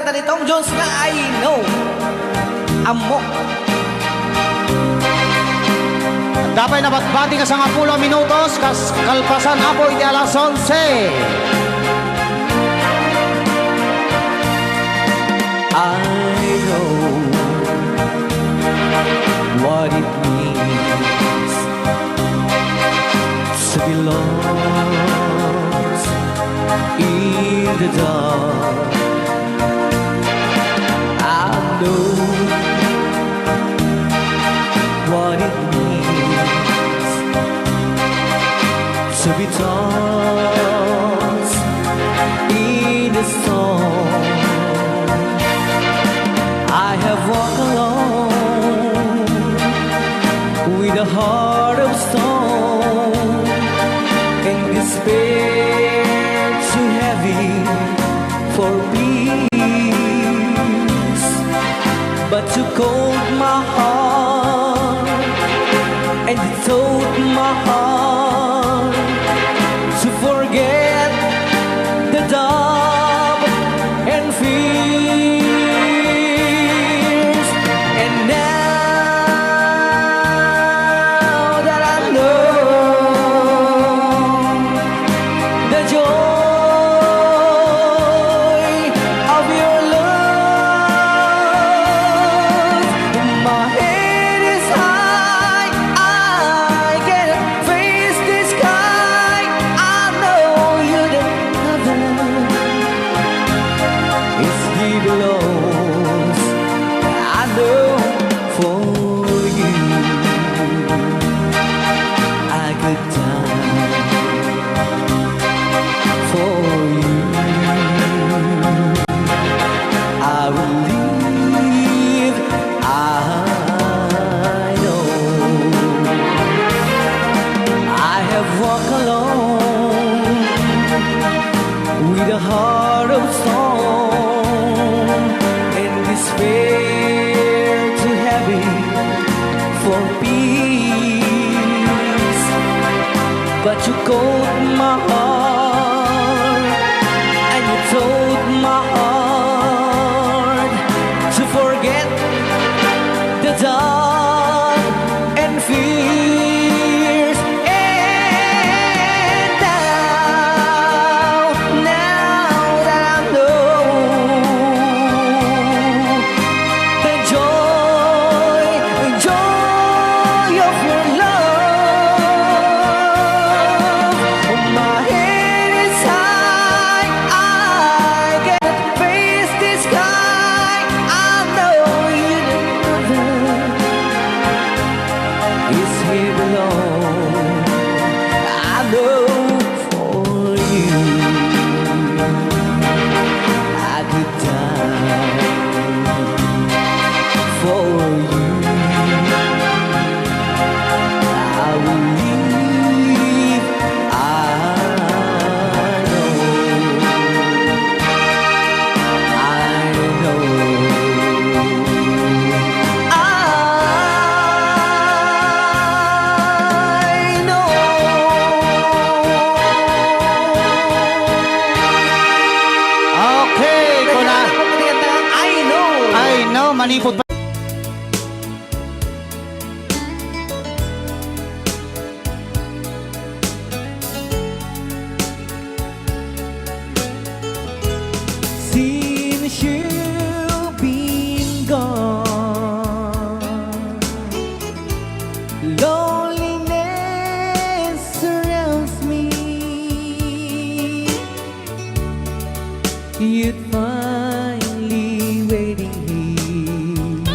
kanta ni Tom Jones na I Know. Amok. Dapat nabatbati ka sa 10 minutos, kalpasan apoy di alas 11. I know what it means to be lost in the dark. I know what it means to be tossed in the storm. I have walked alone with a heart of stone and despair too heavy for peace, but you cold my heart and you told my heart to forget the doubt and fears. And now that I know the joy of your love, my head is high, I can face the sky. I know you the heaven is he belongs. I know for you I could die for you. I will live. I know I have walked alone with a heart of stone and despair too heavy for peace, but you called my heart and you told my heart to forget the dark and fears. And now that I know the joy of your love, my head is high, I can face the sky. I know you is here alone. I know for you I could die for you. I will live. I know. I know. I know. Okay, kuna. I know. I know, manipot pa. Since you've been gone, loneliness surrounds me. You'd finally waiting here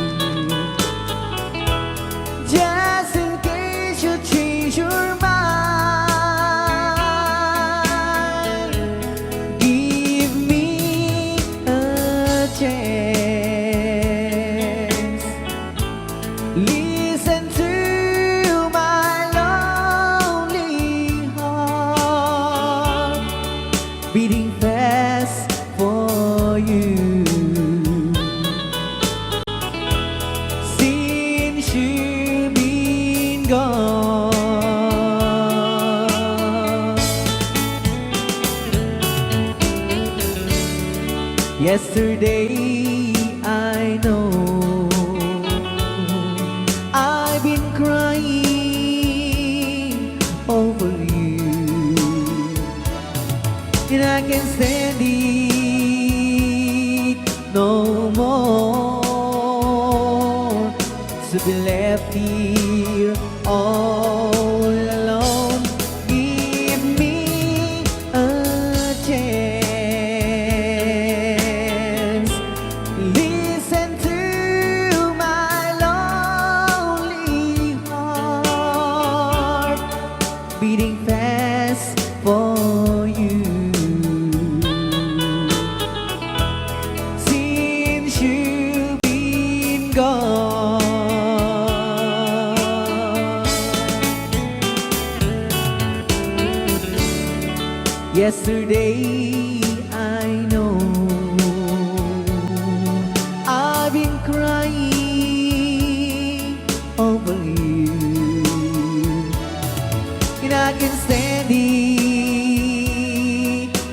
Yesterday I know I've been crying over you, and I can't stand it no more to be left here all alone. Give me a chance. Listen to my lonely heart beating fast for you. Since you've been gone, yesterday I know I've been crying over you, and I can't stand it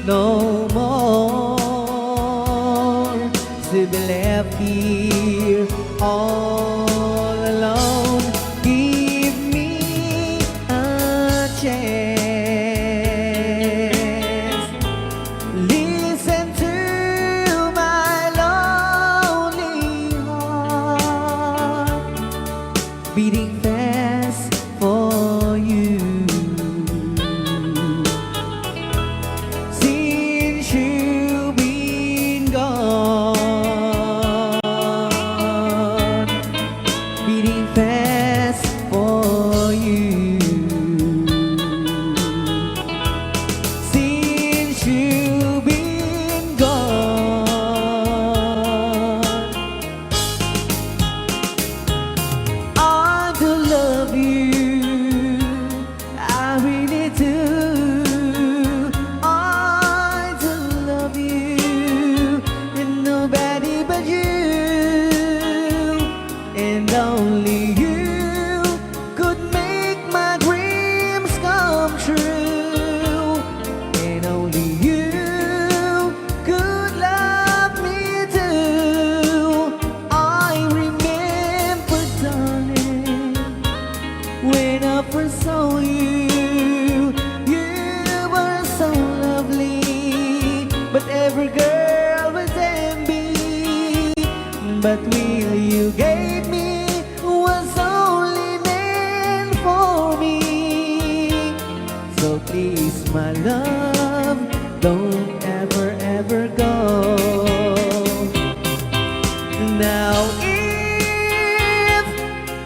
no more to be left here all alone. Give me a chance. Listen to my lonely heart beating fast for you. Since you've been gone, beating fast for you. Since you've been gone, I do love you, I really do. I do love you, and nobody but you, and only you could make my dreams come true, and only you could love me too. I remember, darling, when I first saw you, you were so lovely, but every girl was envy. But will you gave me was only meant for me. So please, my love, don't ever, ever go. Now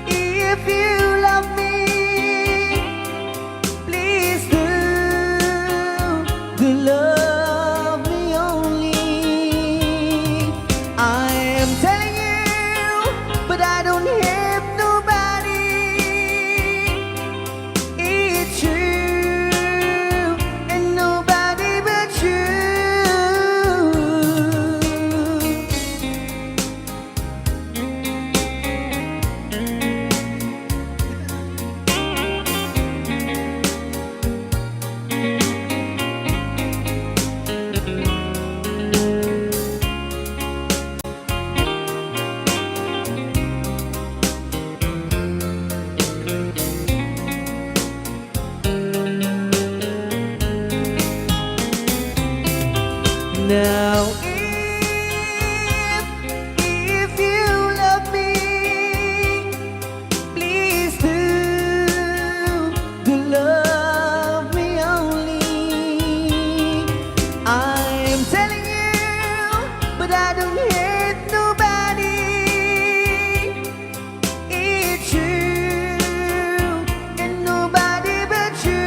if you love me, please do love me only. I am telling you, but I don't have nobody. It's you and nobody but you. Now if you love me, please do love me only. I'm telling you, but I don't hate nobody. It's you and nobody but you.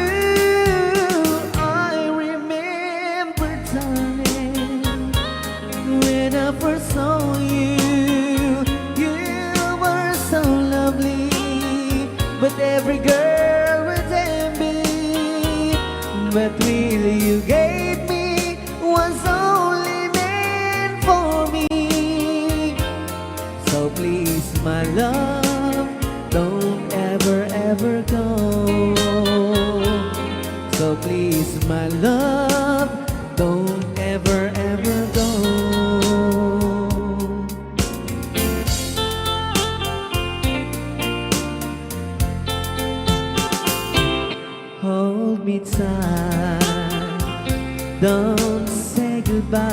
I remember, darling, when I first saw you, you were so lovely, but every girl was envy. But will you gave me was only meant for me. Don't say goodbye.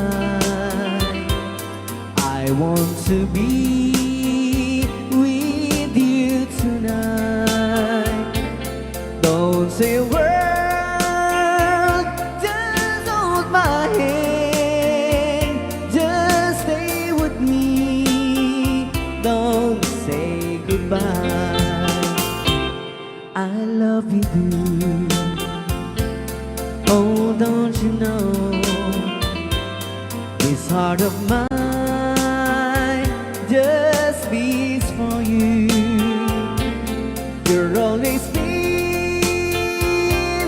I want to be with you tonight. Don't say a word, just hold my hand. Just stay with me. Don't say goodbye. I love you, dude. Oh, don't you know, this heart of mine just beats for you. You'll always be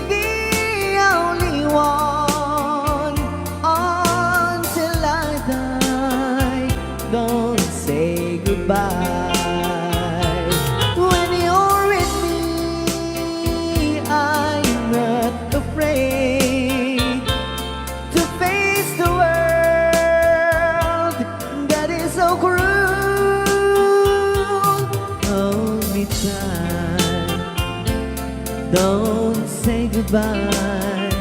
the only one until I die. Don't say goodbye. When you're with me, I'm not afraid to face the world that is so cruel. Hold me tight, don't say goodbye.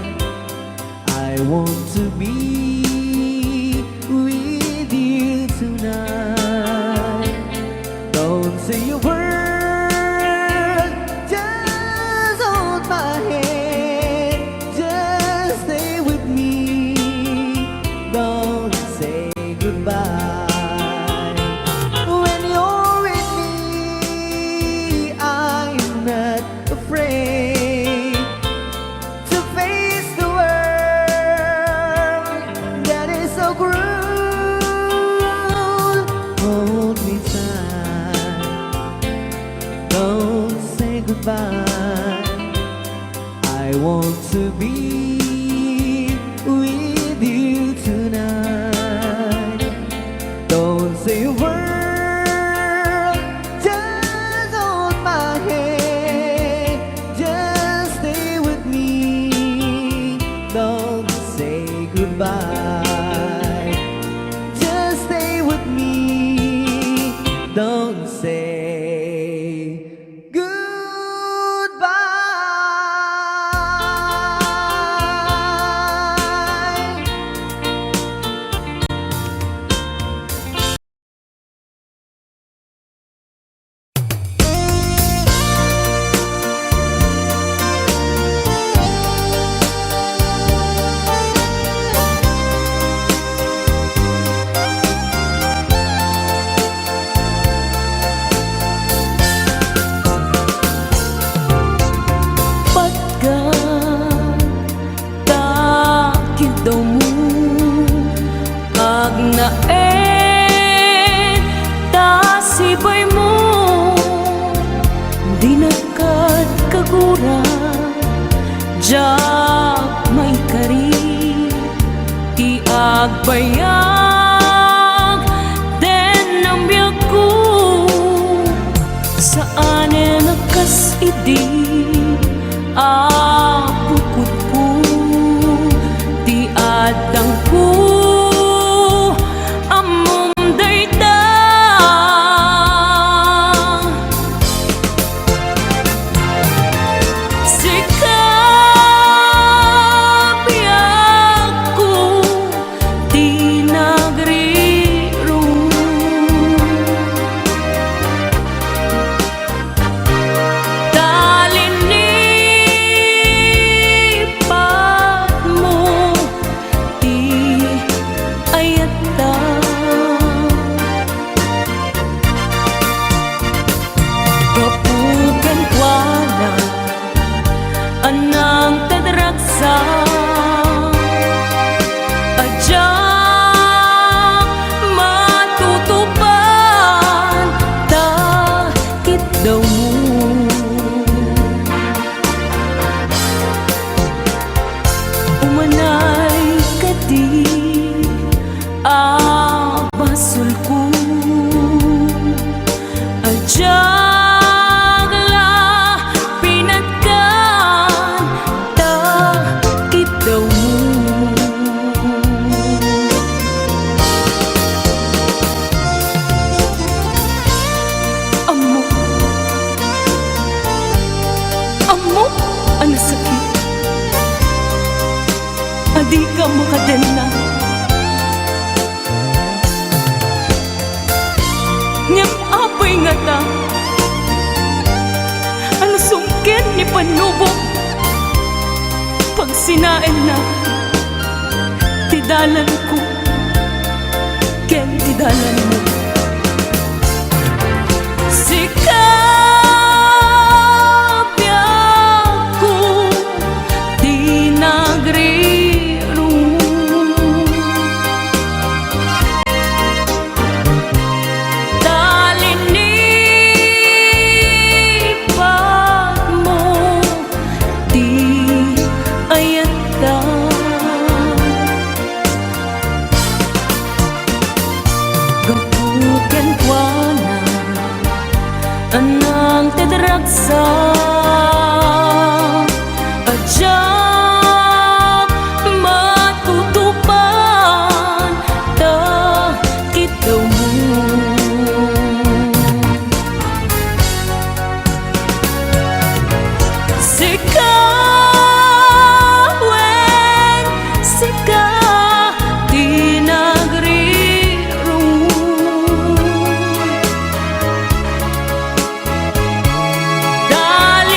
I want to be with you tonight. Don't say a word, just hold my hand. Just stay with me. Don't say goodbye. When you're with me, I'm not afraid to face the world that is so cruel. Hold me tight, don't say goodbye. I want to be with you tonight. Don't say a word, just hold my hand. Just stay with me. Don't say goodbye. Just stay with me. Don't say goodbye. Pagkatakit daw mo kag naen tasibay mo di nakat kagura jak may kari ti agbayag den ang biyak ko saan nakas idi apukot ko ti adang ko amom dayta sikap biyak ko di na panubok pag sinain na tidalan ko ken tidalan mo sikapya ko di nagriro talinipat mo di ayata gapuken kuana anang tedragsa ajak matutupan ta kita mo sikawen sika di nagriro dali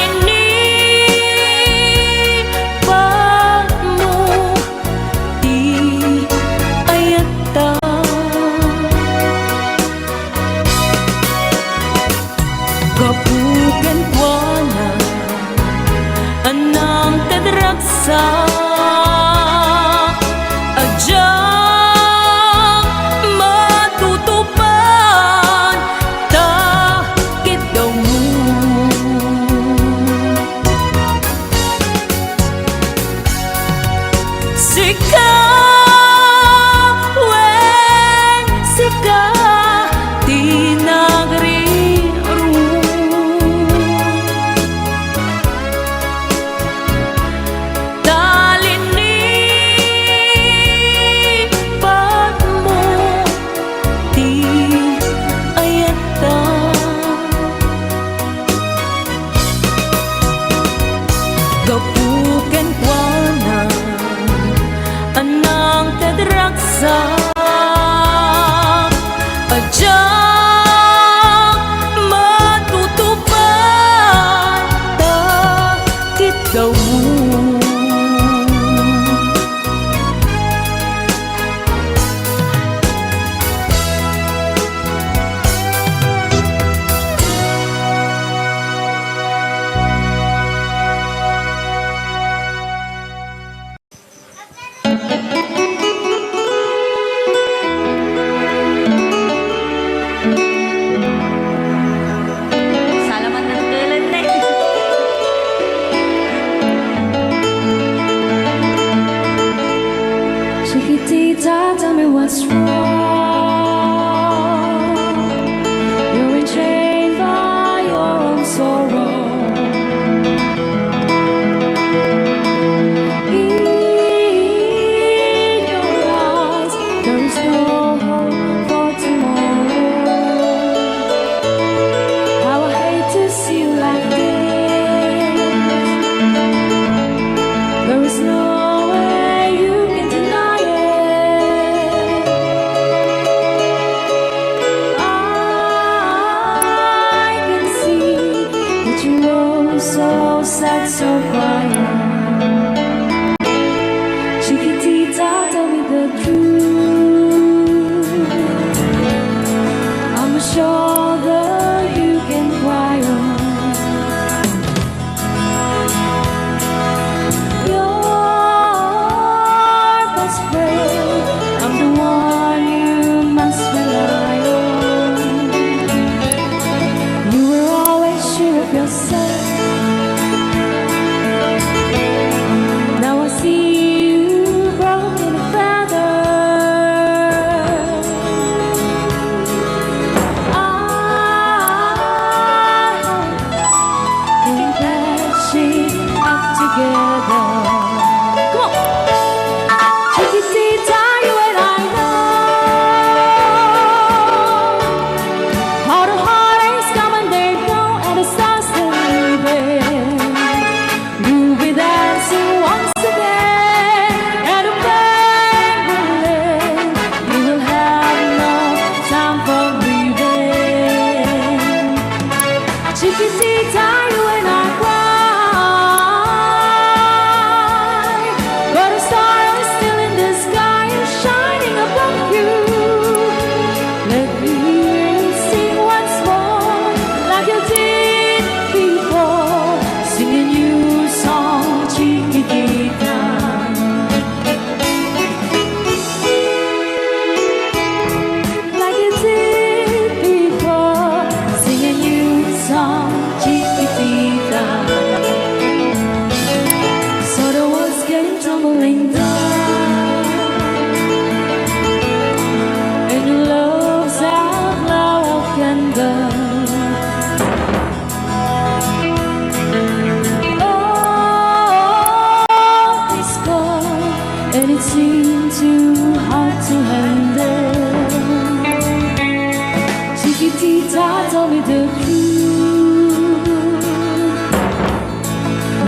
the truth.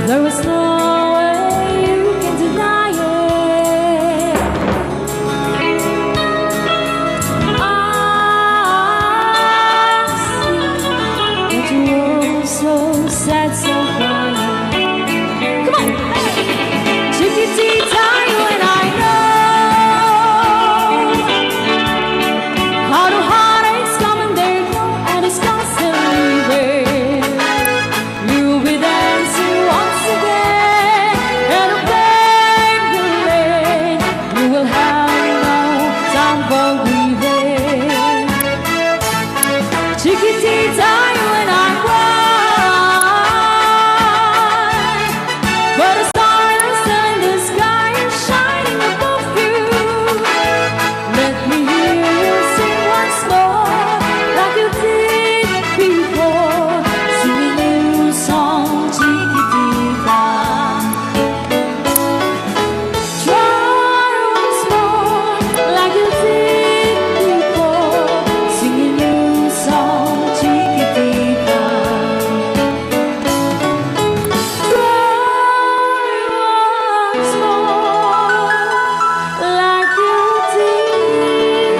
There is no way you can deny it. I see that you're so sad, so crying. Come on! Chiquitita, you and I know how the heartaches come and they go, and it's constantly leaving. You'll be dancing once again in a paper lane. You will have no time for grieving. Chiquitita, you and I cry, but the stars in the sky are shining above you. Let me hear you sing once more, like you did before. Sing a new song, Chiquitita. Try once more, like you did before. Sing a new song, Chiquitita. Try once more, like you did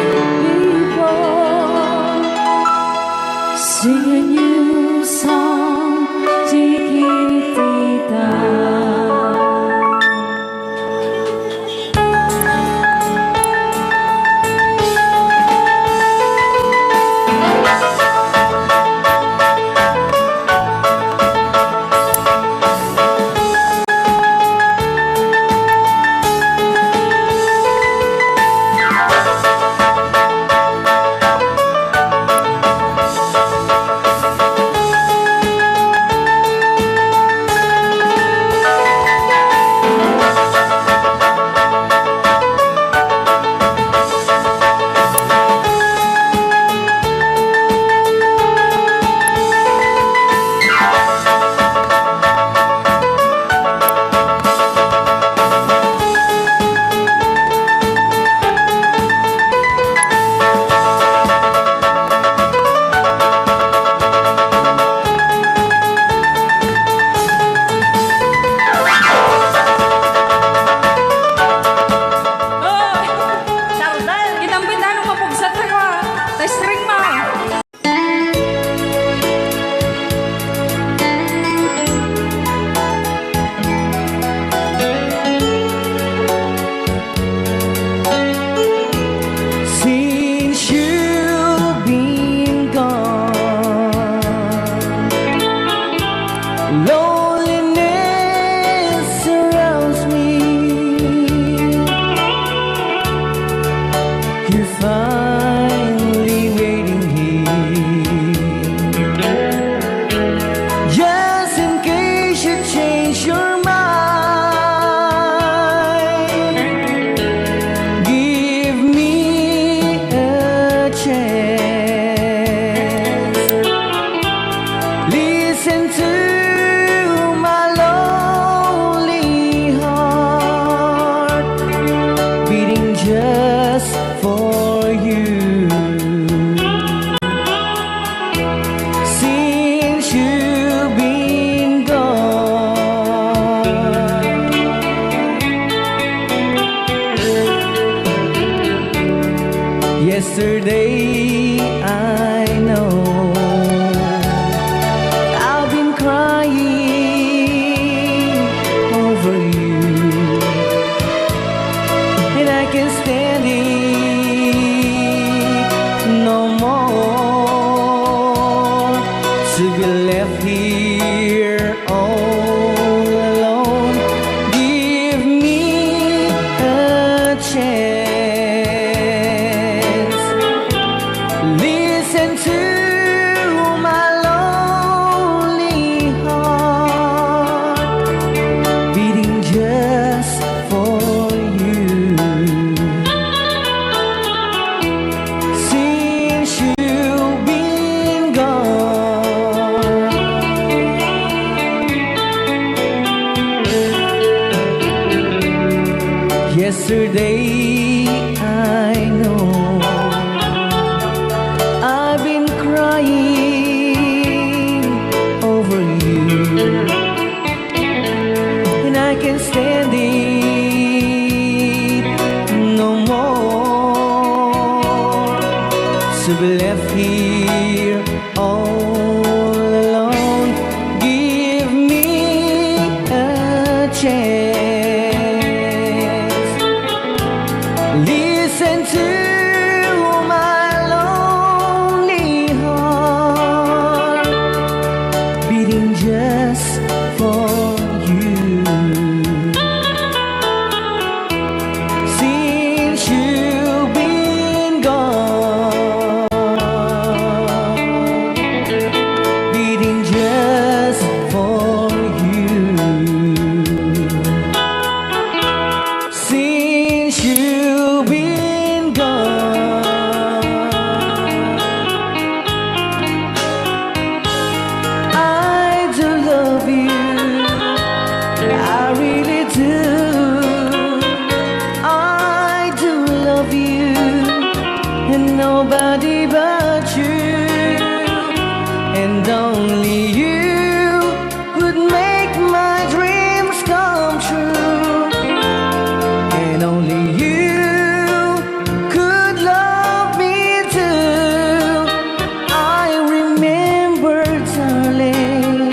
before. Sing a new song, Chiquitita. Kinambit ano mapugsat na ka? String ma. Since you've been gone, loneliness surrounds me. You're finally waiting here, just in case you change your mind. Give me a chance. Listen to my lonely heart, beating just for you. Since you've been gone, yesterday I know I've been crying over you, and I can't stand it no more, to be left here all alone. Give me a chance. Listen to my lonely heart, beating just for you. Since you've been gone, yesterday I know I've been crying to be left here all alone. Give me a chance. Listen to my lonely heart beating just for you. Since you've been gone, beating just for you. Since you've been gone, I do love you, I really do. I do love you, and nobody but you, and only you would make my dreams come true, and only you could love me too. I remember, darling,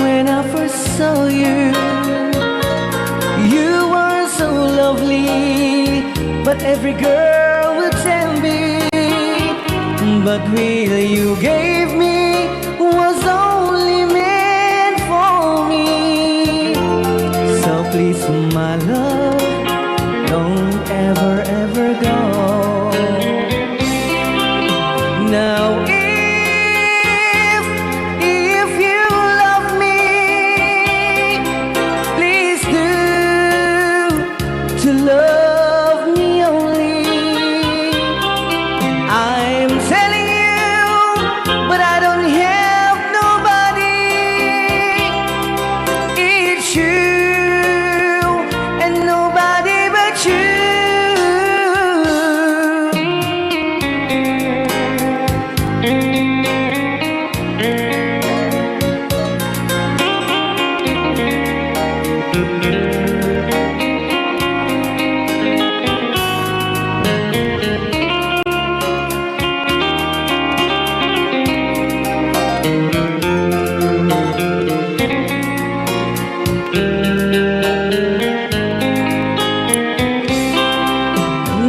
when I first saw you. You were so lovely, but every girl would tell me. But will you gave me was only meant for me. So please, my love, don't ever, ever go. Now if you love me, please do to love me only. I'm telling you, but I don't have nobody. It's you and nobody but you.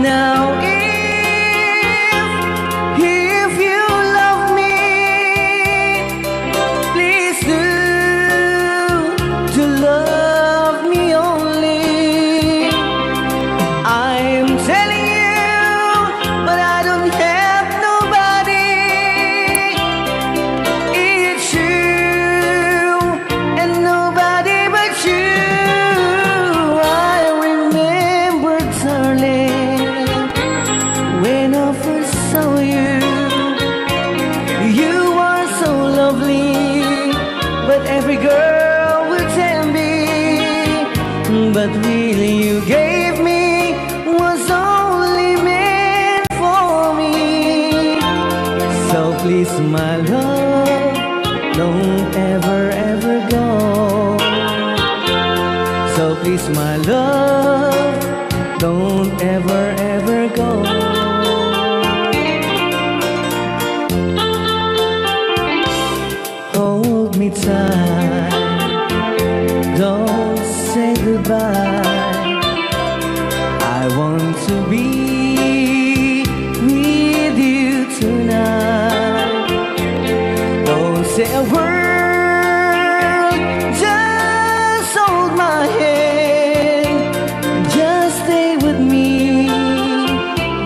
Now if you love me, please do to love me only. I'm telling you, but I don't have nobody. It's you and nobody but you. I remember, darling, when I first saw you. You were so lovely, but every girl would tell me. But really you gave me was only meant for me. So please, my love, don't ever, ever go. So please, my love, don't ever, ever go. Hold me tight, don't say goodbye. I want to be with you tonight. Don't say a word, just hold my hand, just stay with me.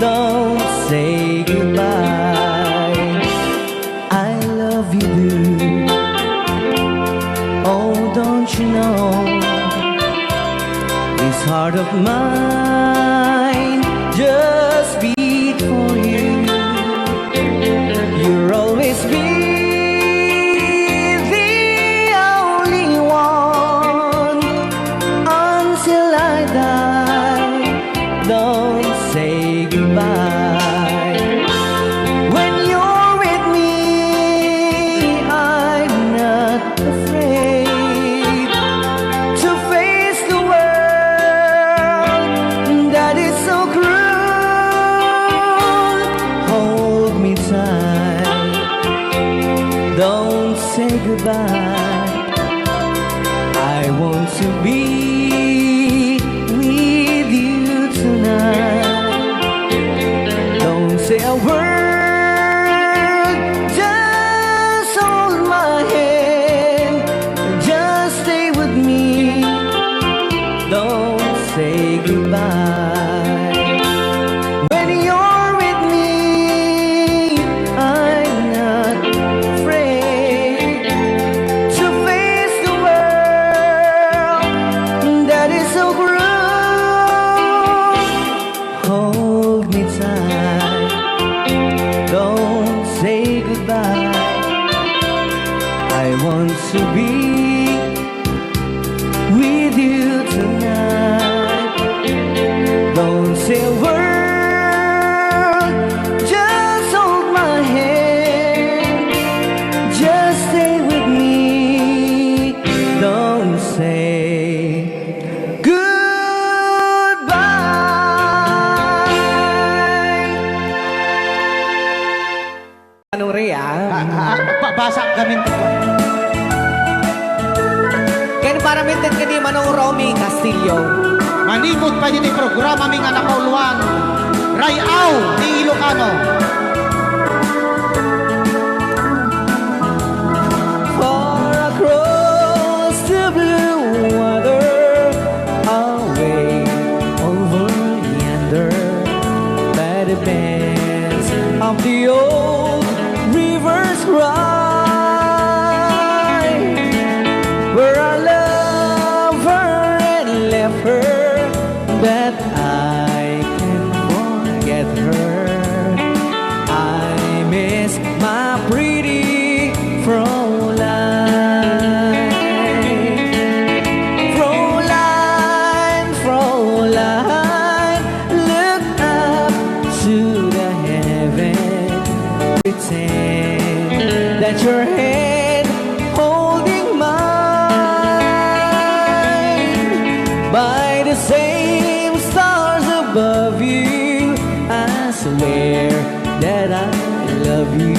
Don't say goodbye. I love you, dude. Oh, don't you know, this heart of mine just beat for you. You'll always be the only one until I die. Don't say goodbye. When you're with me, I'm not afraid to face the world goodbye. I want to be with you tonight. Don't say a word, just hold my hand, just stay with me. Don't say goodbye. When you're with me, I'm not afraid to face the world that is so cruel. Hold me tight, don't say goodbye. I want to be with you tonight. Don't say a word, just hold my hand, just stay with me. Don't say goodbye. Anong Rhea? Basa kami. Kaya para mintin ka ni Manong Romy Castillo. Manimod pa din yung programa ming anak kauluan. Rayaw ni Ilocano. Far across the blue water, away over yonder, by the banks of the old rivers cry, where I love her and left her, that I can forget her. I miss my pretty Fräulein. Fräulein, Fräulein, look up to the heaven, pretend that your hand holding mine. By the same stars above you, I swear that I love you.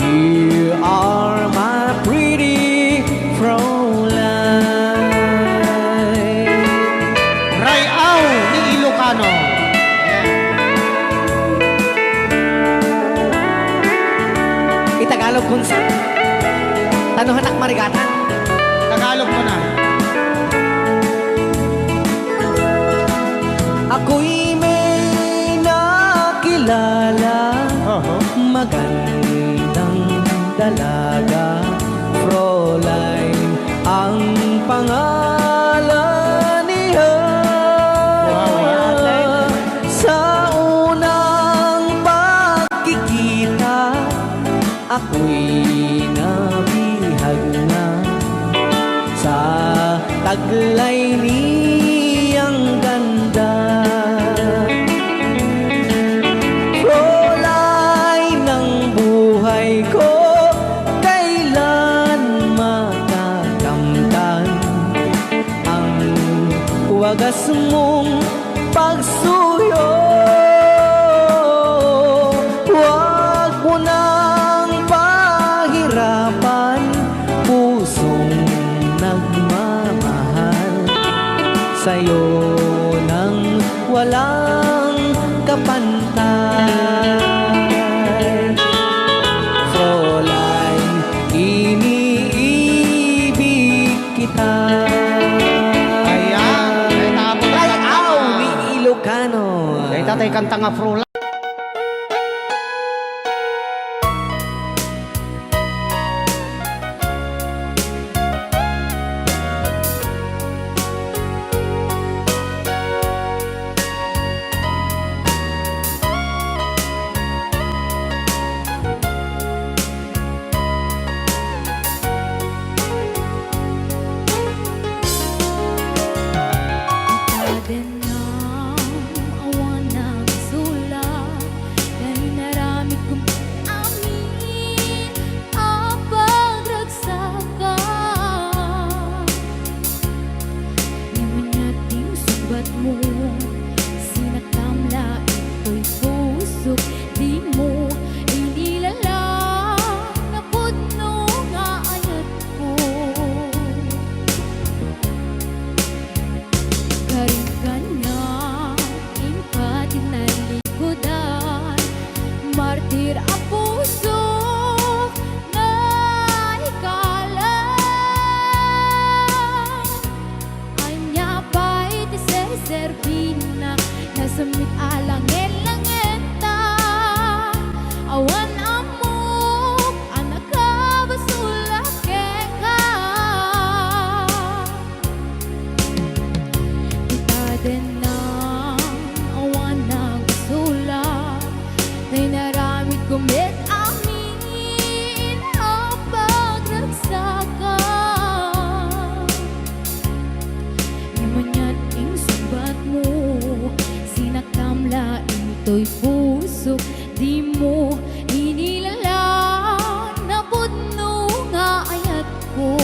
You are my pretty Fräulein. Rayaw ni Ilocano. Itagalog kung sa tanuhanak marigatan. Tagalog mo na. Ako'y may nakilala, magandang dalaga, Fräulein ang pangalan niya. Sa unang pagkikita, ako'y nabihag na sa taglay niyang ganda. Fräulein ng buhay ko, kailan makakamtan ang wagas mong pagsuyo. Huwag mo nang pahirapan pusong nagmamahal sa'yo nang walang kapantay. Fräulein, iniibig kita. Ayan. Kaya tapos. Rayaw ni Ilocano. Kaya tatay kanta nga Fräulein. Di mo inilala na putno martir ang puso na ikala. Anya pa'y tiser-serbina nasamit alang elangenta. Awan amok anak ka basulak ka. Kita din na awan na gusulak ay naramit kumit amin ang pagragsakan. Imanyan ing subat mo sinaktamla ito'y puso di mo inilala na pudno nga ayat ko.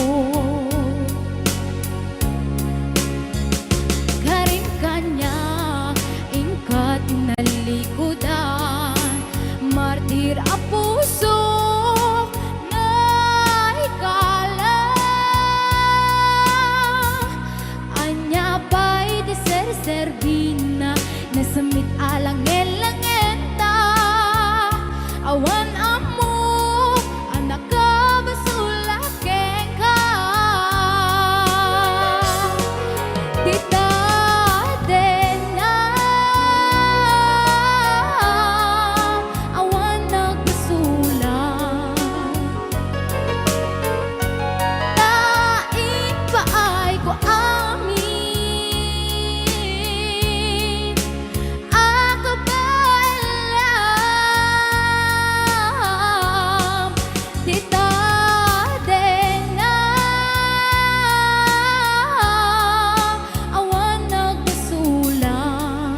Karin kanya ingkat nalikodan martir a puso na ikala. Anya pa'y tiser-serbina nasamit alang elangenta. Awan amok anak ka basulak ka. Tita din na awan nagbasulak. Tain pa ay ko amin ako ba alam. Tita din na awan nagbasulang.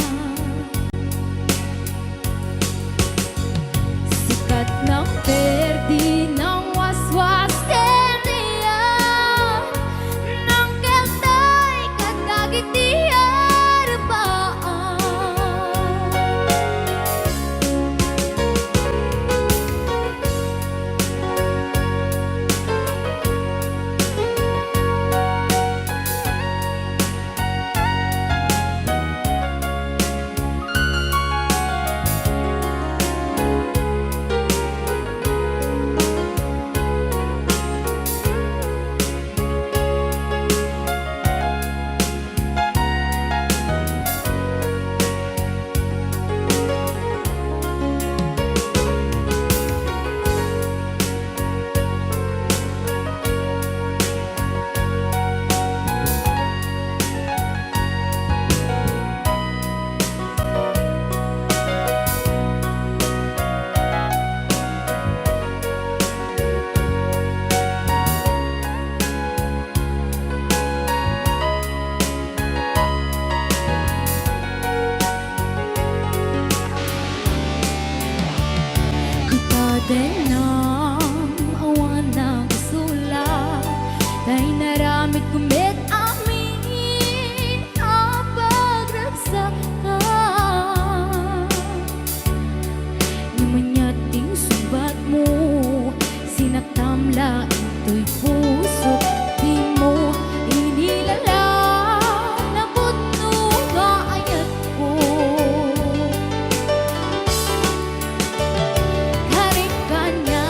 Sikat ng perdi ng waswas keriya ng keltay kadagit di harbaan. Kita din ang awan na gusulak dahil naramit kumit amin ang pagragsakan. Namanyating subat mo sinaktamla ito'y puso di mo inilala na pudno nga ayat ko. Karin kanya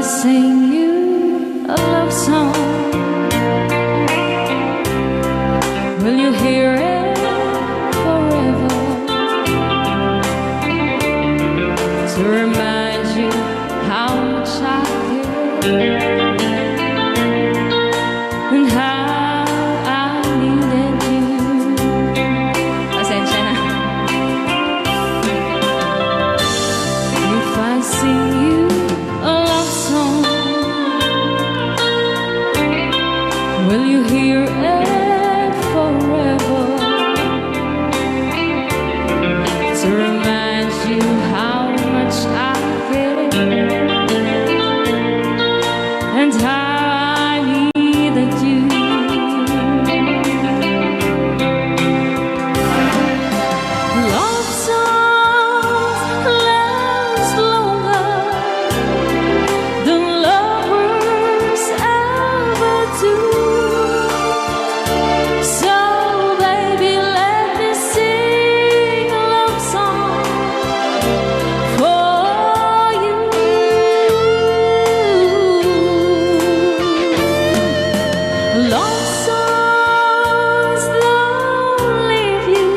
sing you a love song, will you hear it forever? To remind you how much I care and how I needed you. Pasensya na. If I sing you a love song, will you hear it forever? To remind you how much I care and how I needed you. Love songs last longer than lovers ever do. So baby, let me sing a love song for you. Love songs don't leave you,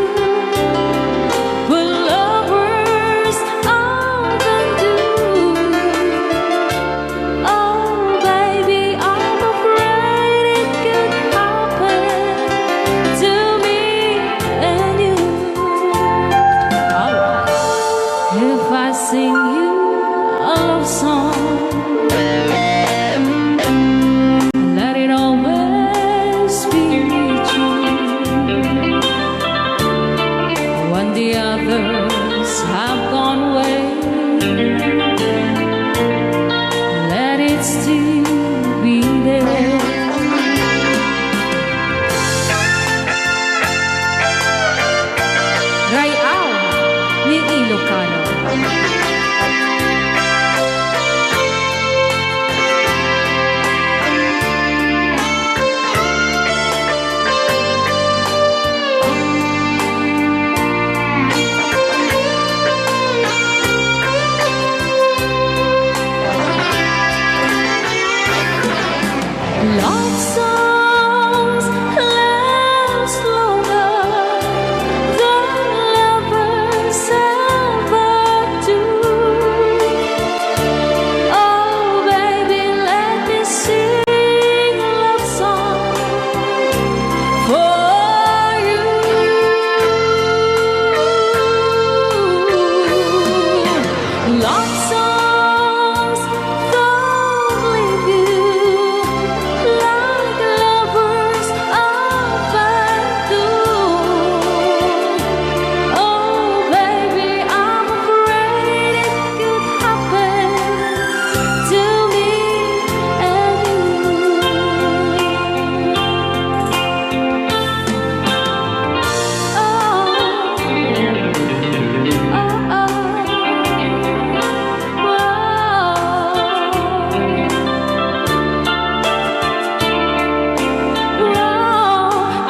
but lovers often do. Oh baby, I'm afraid it could happen to me and you. Alright. If I sing you a love song, let it always be true. When the others have gone away, let it still be there. Rayaw ni Ilocano. Love songs last longer than lovers ever do. Oh baby, let me sing a love song for you. Love songs don't leave you like lovers often do. Oh baby, I'm afraid it could happen to me and you.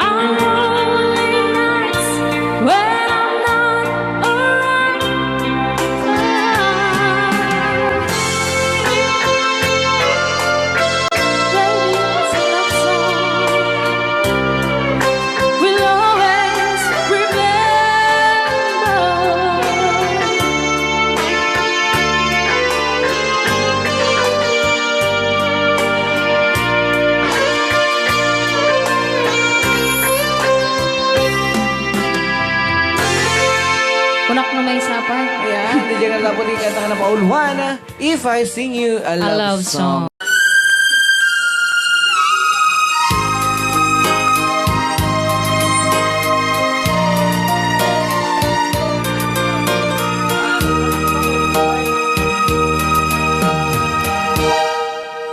On lonely nights when I'm not around, baby, it's a love song we'll always remember. Kunak na may sapay. Ayan, diyan na po din kanta ka na paulwana. If I sing you a A love song.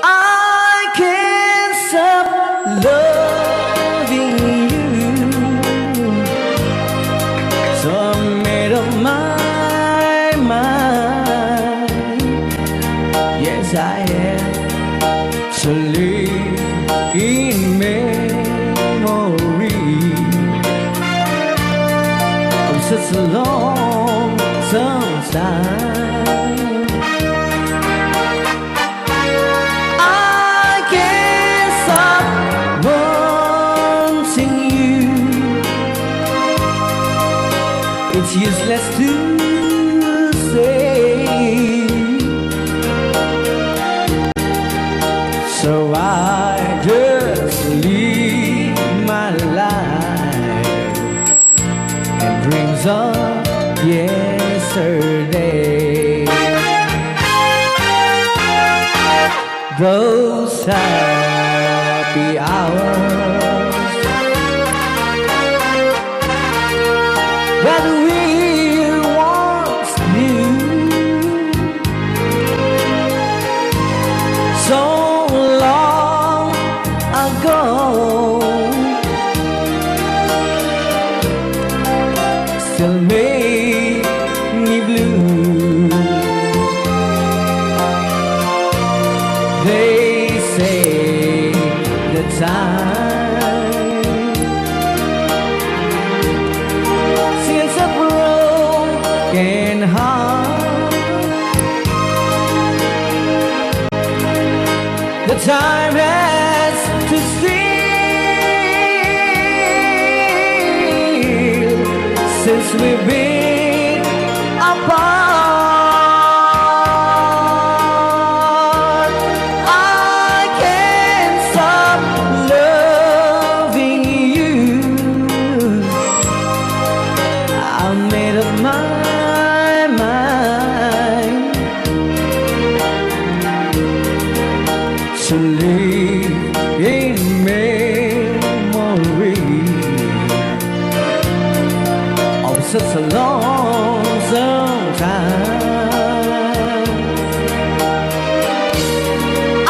I can't stop loving you. So I made up my mind. Yes, I am to live in memory of such a long time. those happy hours that we once knew so long ago. Still make me blue. They say the time since a broken heart, the time has to steal since we've been apart. I can't stop loving you. I made up my mind to live in memory of such a lonesome time. I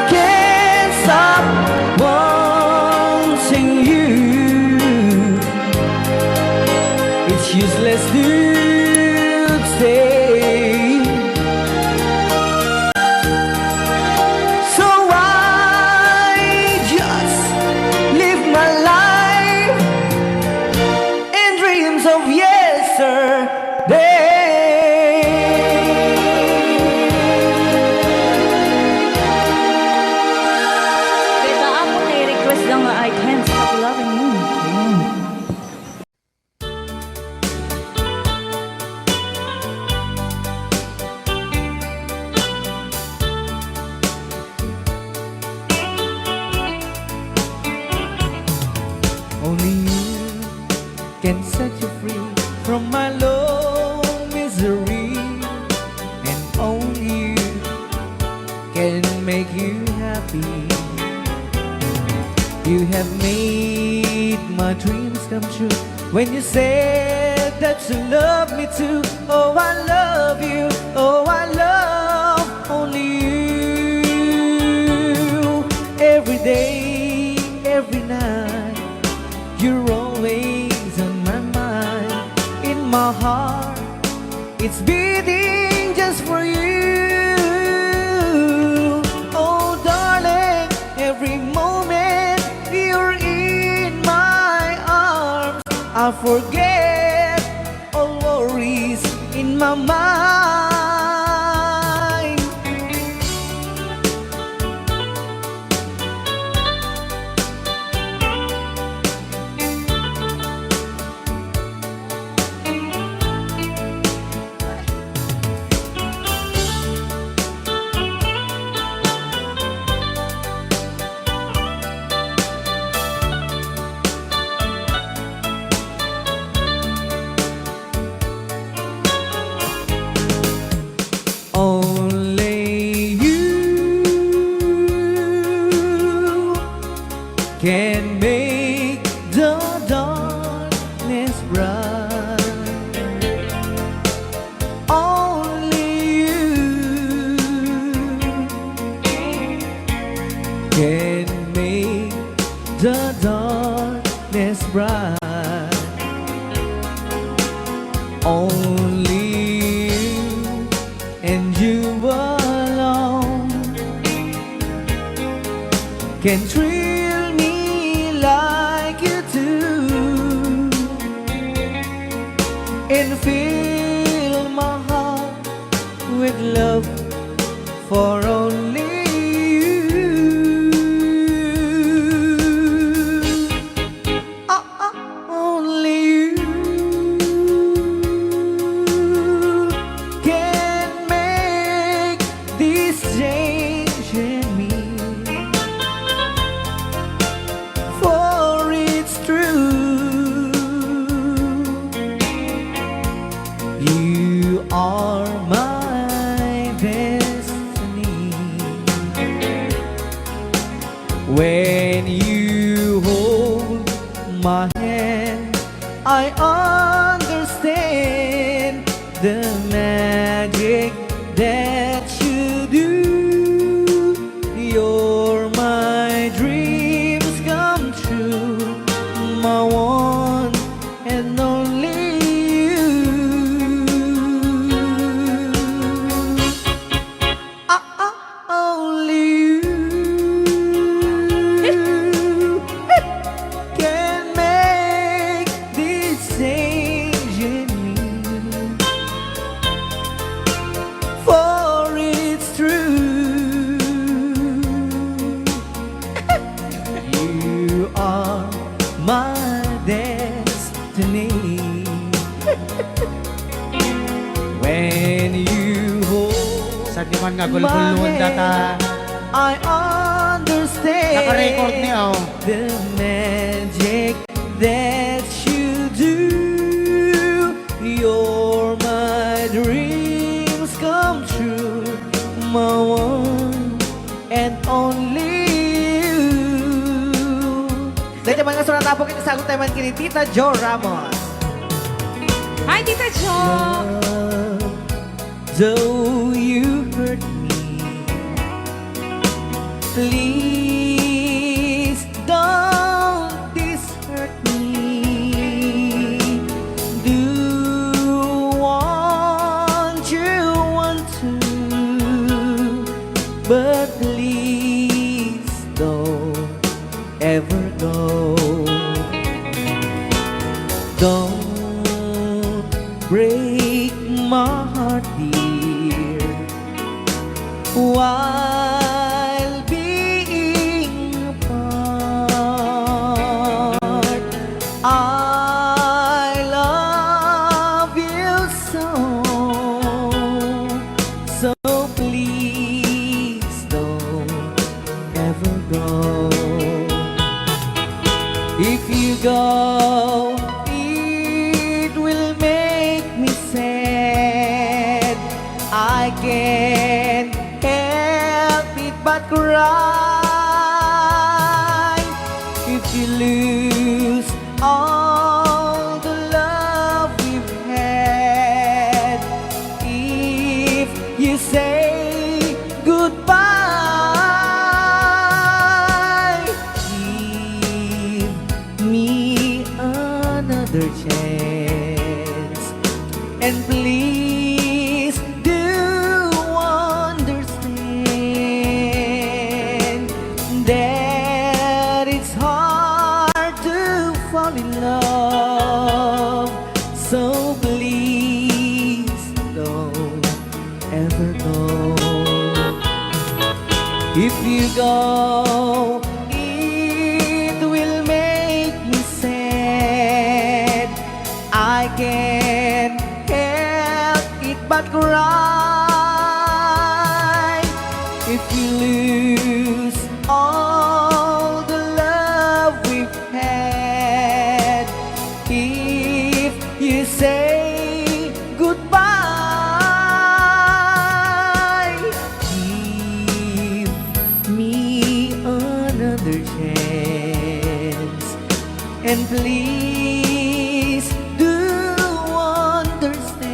can't stop wanting you. It's useless to stay. So I just live my life in dreams of yesterday. Kaya ako na-request lang nga, I can't stop loving you. Only you can set you free from my low misery, and only you can make you happy. You have made my dreams come true when you said that you love me too. Oh, I love you. Oh, I love only you. Every day, every night, you're always on my mind. In my heart, it's beating just for you. Oh, darling, every moment you're in my arms, I forget all worries in my mind. Only you can make the darkness bright. Only you can make the darkness bright. Only you and you alone can thrill me like you do, and fill my heart with love for only you. Only you can make this change in me, for it's true. You are my destiny. When you hold my hand, I understand the magic that you do. You're my dreams come true, my one and only you. Only you can make this change in me, for it's true. You are my destiny. When you hold Sa di man nga gulgulon data. I understand Naka-record niya, oh. the magic that you do. You're my dreams come true, my one and only you. Dahil naman nga sunat po kita sagot tayo man kini Tita Jo Ramos. Hi, Tita Jo! Though you hurt me, please don't dishurt me. Do want to, but please don't ever go. Don't break my heart, dear, while being apart. I love you so, so please don't ever go. If you go, it will make me sad. I can't help it but cry. If you lose all the love we've had, if you say goodbye, give me another chance, and please do understand that it's hard to fall in love. So please don't ever go. If you go, it will make me sad. I can't help it but cry. If you lose all the love we've had, if you say goodbye, give me another chance, and please do understand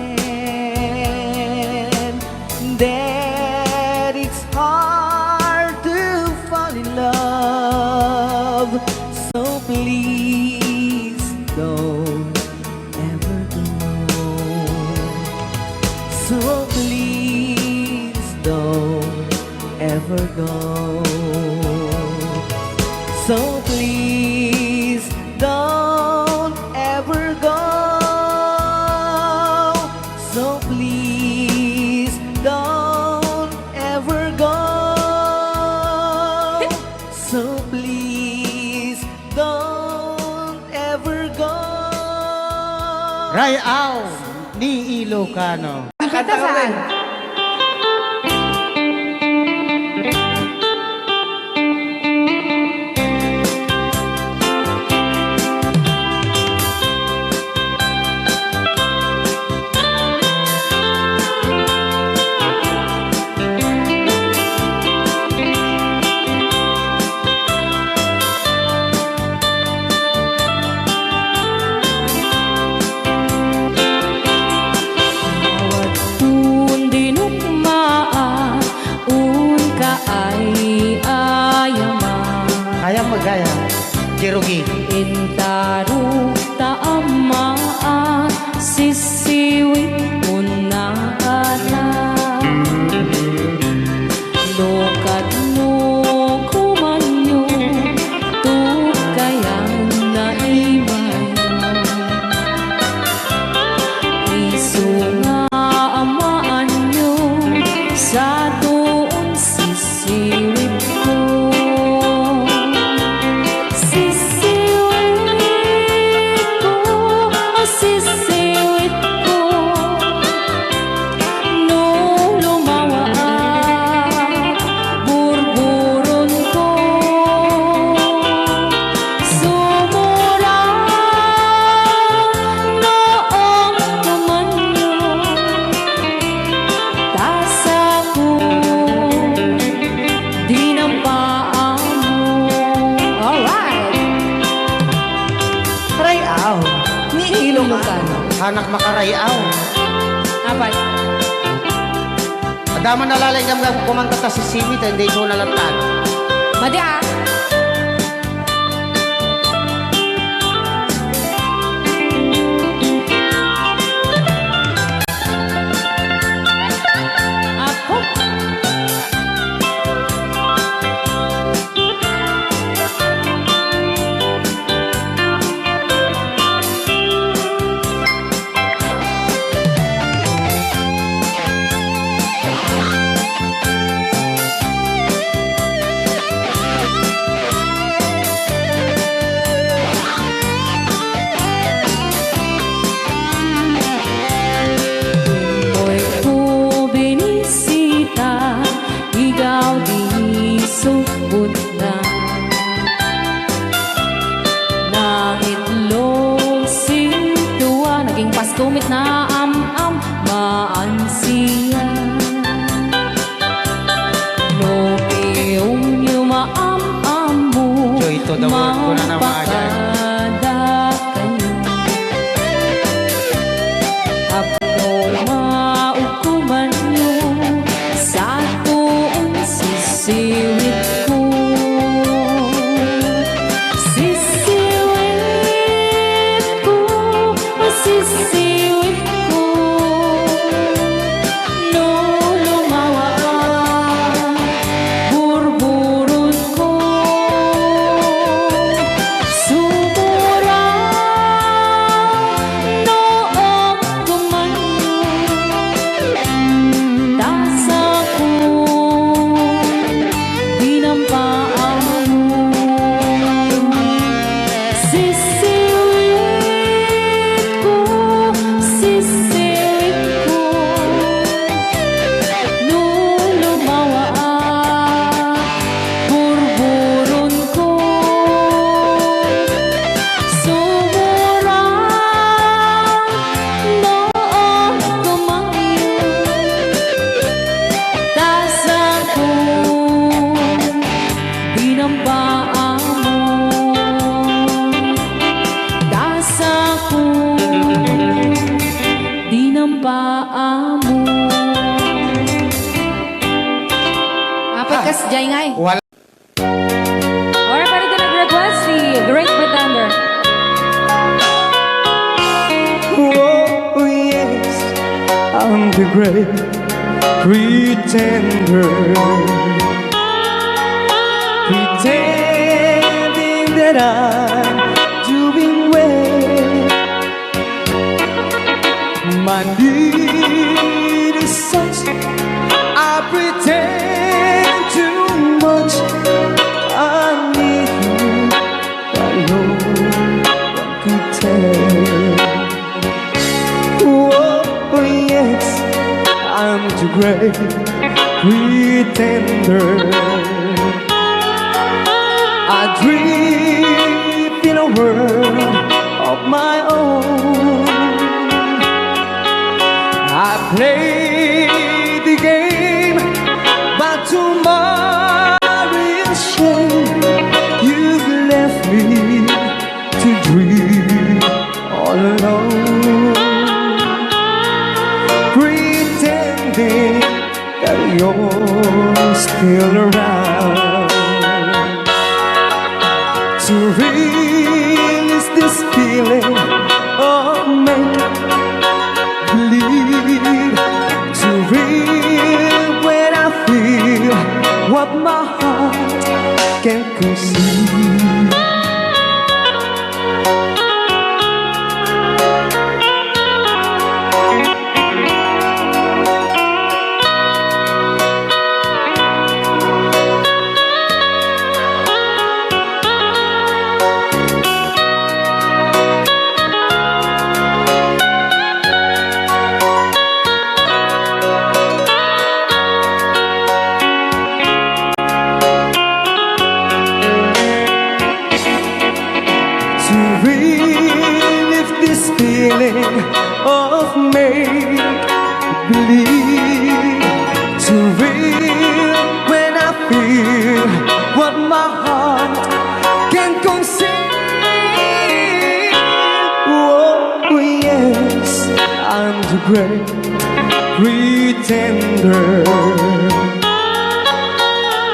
that it's hard to fall in love. So please don't ever go. So please don't ever go. So please don't ever go. So please don't ever go. So please don't ever go. Rayaw ni Ilocano. Kita saan? hanak makarayaw. Apat. Adaman nalalay gamgam kumanta ta si Simi, hindi ko nalatag. Madi ah. Apo. Mo'y bubinisita, ikaw di subot na. Naitlog sintuwa, naging pastumit na am-am, maansiya. No iyong yumaam-am mo, So ito, the word ko na naman agad. mapakada kayo. Apno maukuman nyo sa tuong sisiwit ko. Sisiwit ko, sisiwit ko. No lumawa ang burburot ko. Sumura noong tumanyo, tasa ko dinampaan mo. Sisiwit ko, sisiwit ko. No lumawa ang burburon ko. Sumura noong tumanyo, tasa ko dinampaan mo. Tasa ko dinampaan mo. Apat kas jay ngay. Wala. Alright, pwede ka nag-request si Great Pretender. Oh, yes, I'm the great pretender. Pretending that I'm doing well. My need is such, I pretend too much. I need you, but no one could tell. Oh, yes, I'm the great pretender. I dream in a world of my own. I play the game, but tomorrow is shame. You've left me to dream all alone, pretending that you're still around. To release this feeling of make-believe, to real when I feel what my heart can't conceive. great pretender,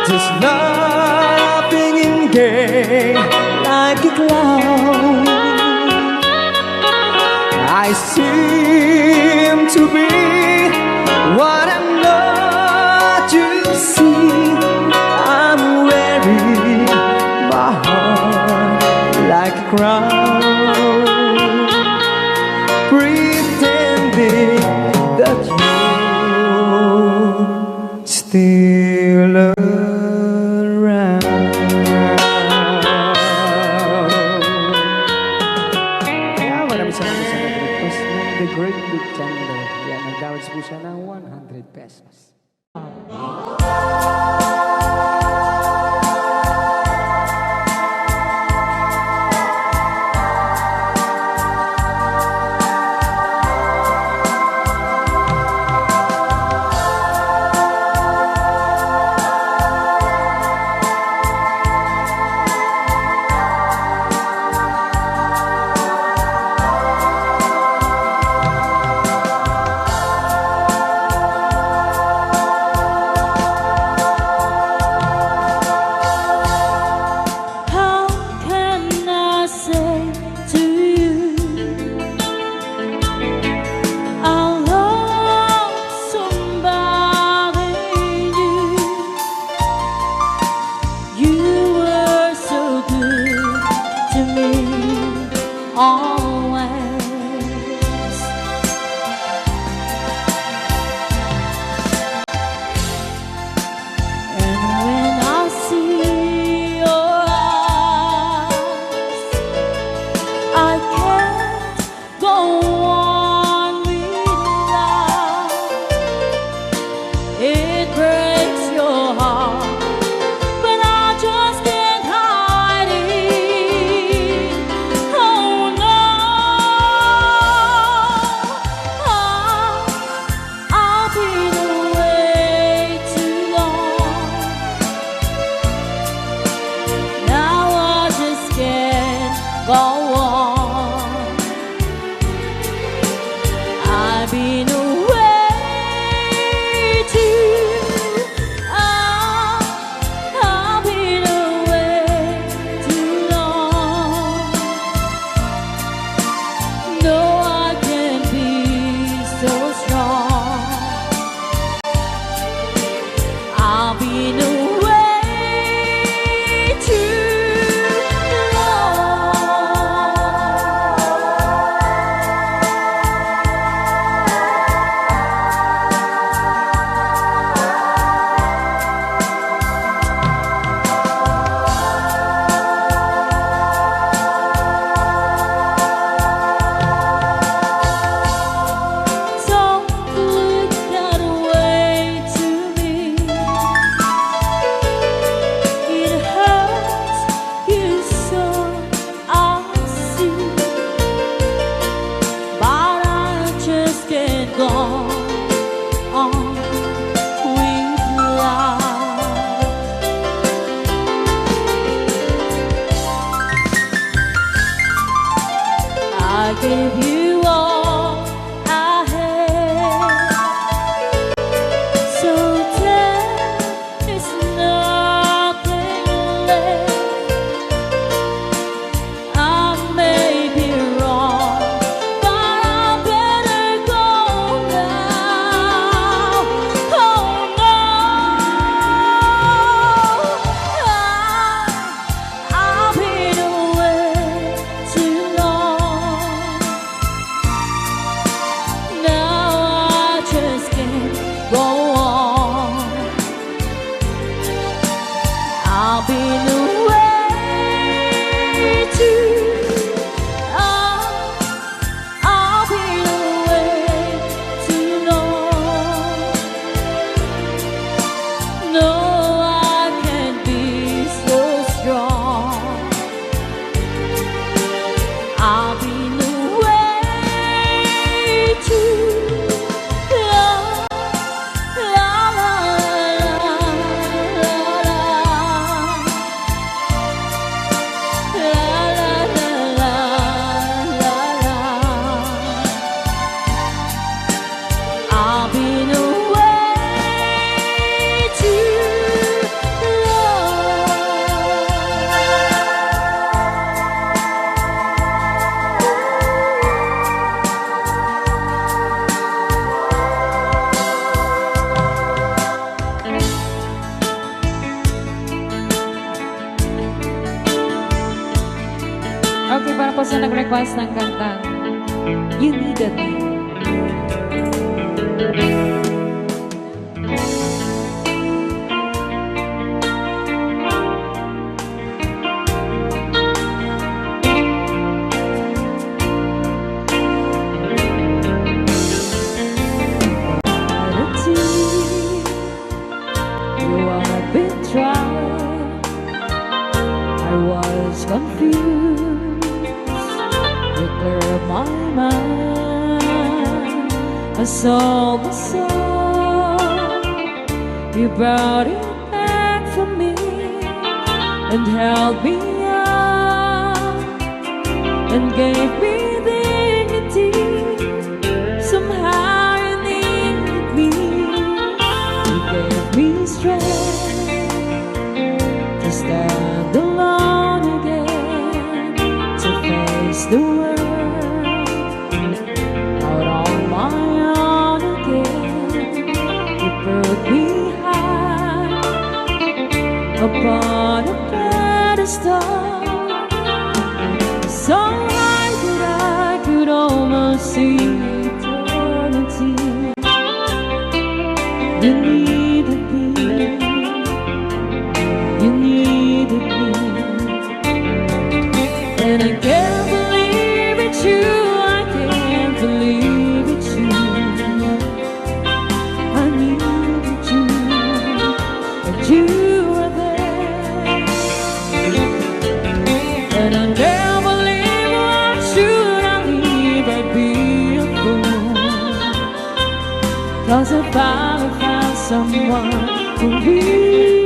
just laughing in gay like a clown. I seem to be what I'm not, you see. I'm wearing my heart like a crown, pretending that you're still around. Kaya maraming salamat sa nag-request ng The Great Pretender. Yan, nag-downloads po siya ng 100 pesos. How can I say to you I love somebody new? You were so good to me always. And when I see your eyes, I can't go on with life. It breaks your heart, but I just can't hide it. Oh no, I've been away too long. Now I just can't go on. I've been away too. I've been away too long. No, I can't be so strong. I've been away too long. Don't look that way to me. It hurts you so, I see. But I just can't go on with life. I gave you all I had, so there's nothing left. I may be wrong, but I better go now. Oh no, I've been away too long. Now I just can't go on. I've been away too. I've been away too long. No, I can't be so strong. I've been away too long. La la la la la. La la la la la. po sa nag-request ng kantang You Needed Me. I was confused. You cleared my mind. I saw the sun. You brought it back for me and held me up and gave me dignity. Somehow you needed me. You gave me strength to stand alone again, to face the world out on my own again. You put me high upon a pedestal, so high that I could almost see eternity. You needed me. You needed me, and I can't believe it's you. I can't believe it's you. I needed you, and you were there. And I can't believe why should I leave? I'd be a fool. 'Cause I finally found someone who really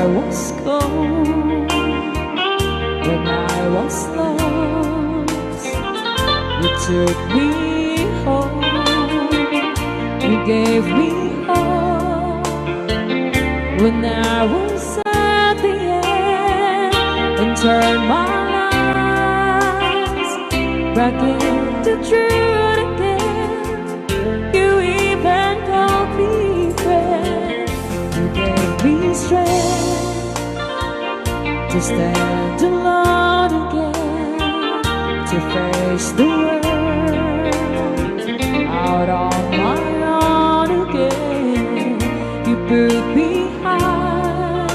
I was cold, when I was lost, you took me home, you gave me hope. When I was at the end and turned my lives back into truth again, you even called me friend. You gave me strength to stand alone again, to face the world out on my own again. You put me high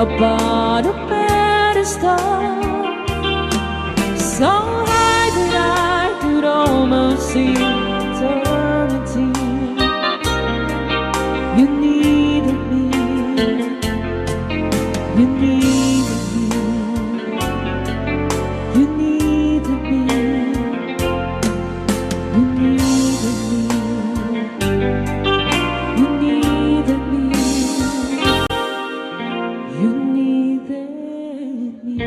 upon a pedestal, so high that I could almost see eternity. You needed me. You needed me. You needed me. You needed me. You needed me. You needed me.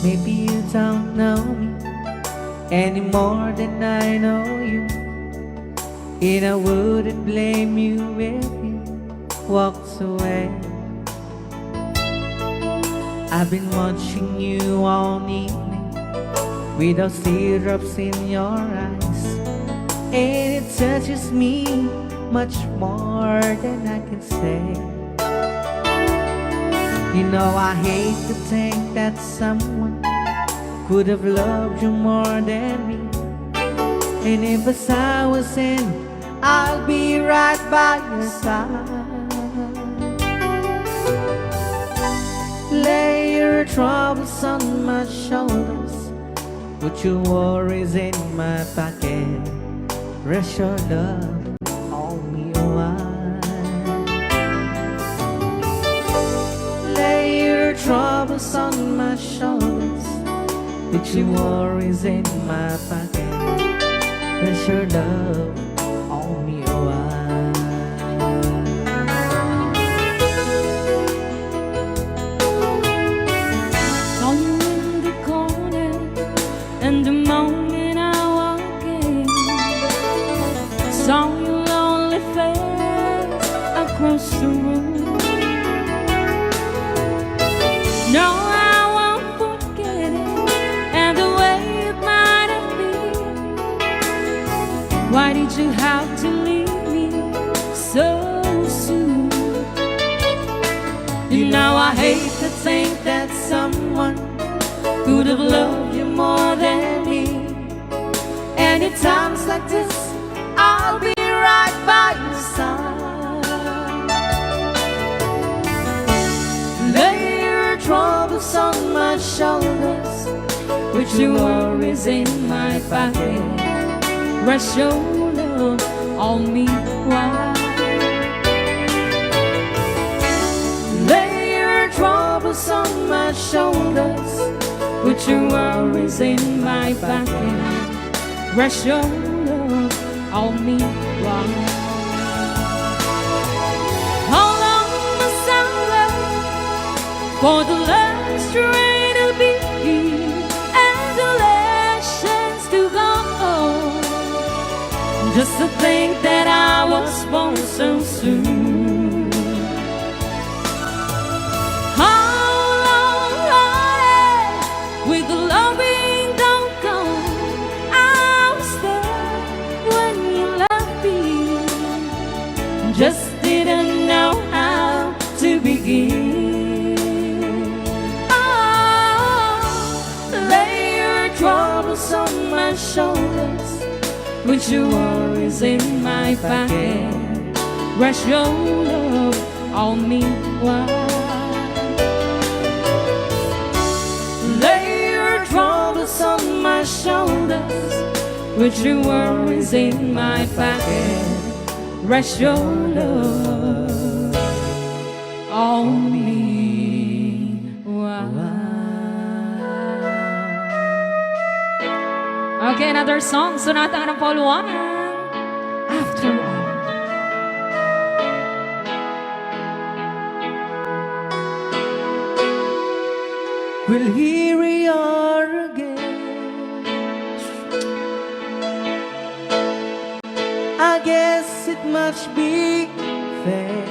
Maybe you don't know me any more than I know you, and I wouldn't blame you if you walked away. I've been watching you all evening with those teardrops in your eyes, and it touches me much more than I can say. You know I hate to think that someone could have loved you more than me, and if as I was in, I'll be right by your side. Lay your troubles on my shoulders, put your worries in my pocket, rest your love on me a while. Lay your troubles on my shoulders, put your worries in my pocket, rest your love on me a while. Saw you in the corner and the mountain No, I won't forget it, and the way it might have been. Why did you have to leave me so soon? You know I hate to think that someone could have loved you more than me. And at times like this, I'll be right by your side. Lay your troubles on my shoulders, Put your worries in my pocket. Rest your love on me while lay your troubles on my shoulders. put your worries in my pocket. Rest your love on me while. How long must I wait for the last train to be and the last chance to go? Just to think that I was born so soon. How long, with the love being don't go? I was there when you left me, just didn't know how to begin. Oh, Lay your troubles on my shoulders. put your worries in my pocket. Rest your love on me while. Lay your troubles on my shoulders. Put your worries in my pocket. Rest your love on me while. Okay, another song. Sonata ng Pauluanan. After all. Well, here we are again. I guess it must be fair.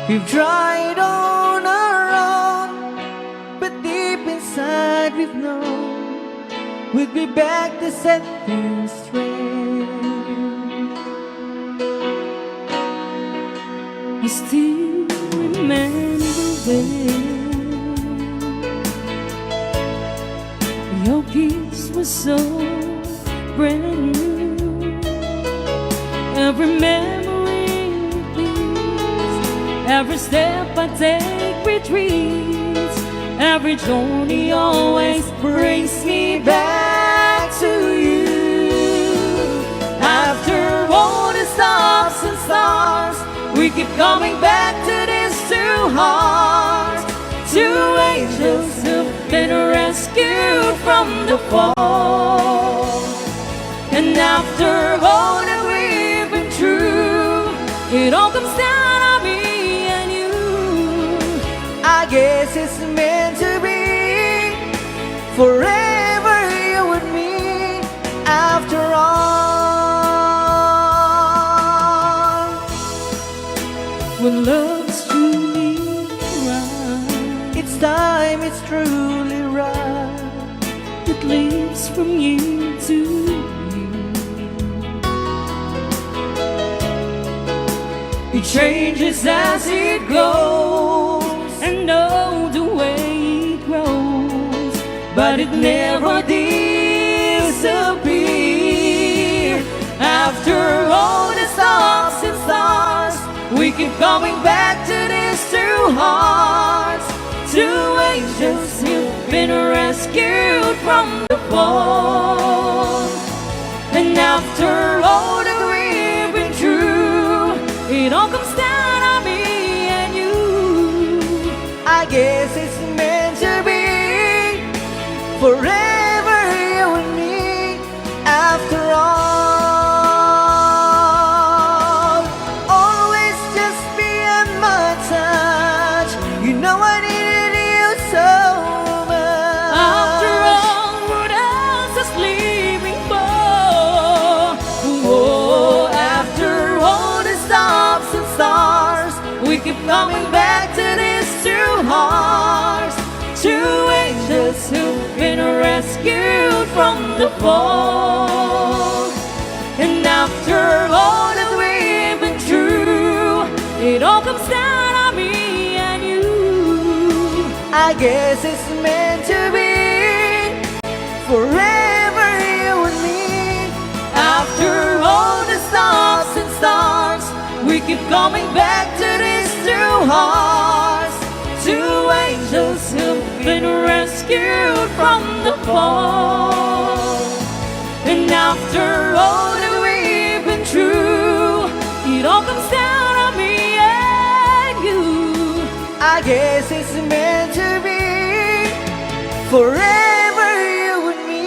We've tried on our own, but deep inside we've known we'd be back to set things straight. I still remember when your kiss was so brand new. Every memory repeats, every step I take retreats, every journey always brings me back to you. After all the stops and stars, we keep coming back to these two hearts, two angels who've been rescued from the fall. And after all that we've been through, it all comes down to me and you. I guess it's meant to be forever, you and me. After all, When love's truly right, it's time, it's truly right. it leaves from you to you. It changes as it goes, and know the way it grows, but it never disappears. After all the stops and stars, we keep coming back to these two hearts, two angels who've been rescued from the fall. And after all that we've been through, it all comes down to me and you. I guess it's meant to be forever, you and me. After all, always just be in my touch. You know I needed you so much. After all, what else is leaving for? Oh, after all the stops and stars, we keep coming back to these two hearts, two angels who've been rescued from the fall. And after all that we've been through, it all comes down on me and you. I guess it's meant to be, forever you and me. After all the stops and starts, we keep coming back to these two hearts, two angels who've been rescued from the fall. And after all that we've been through, it all comes down on me and you. I guess it's meant to be, forever you and me.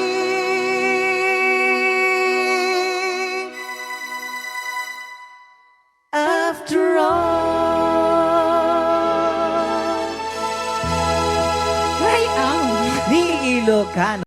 After all. Ay, Ni Ilocano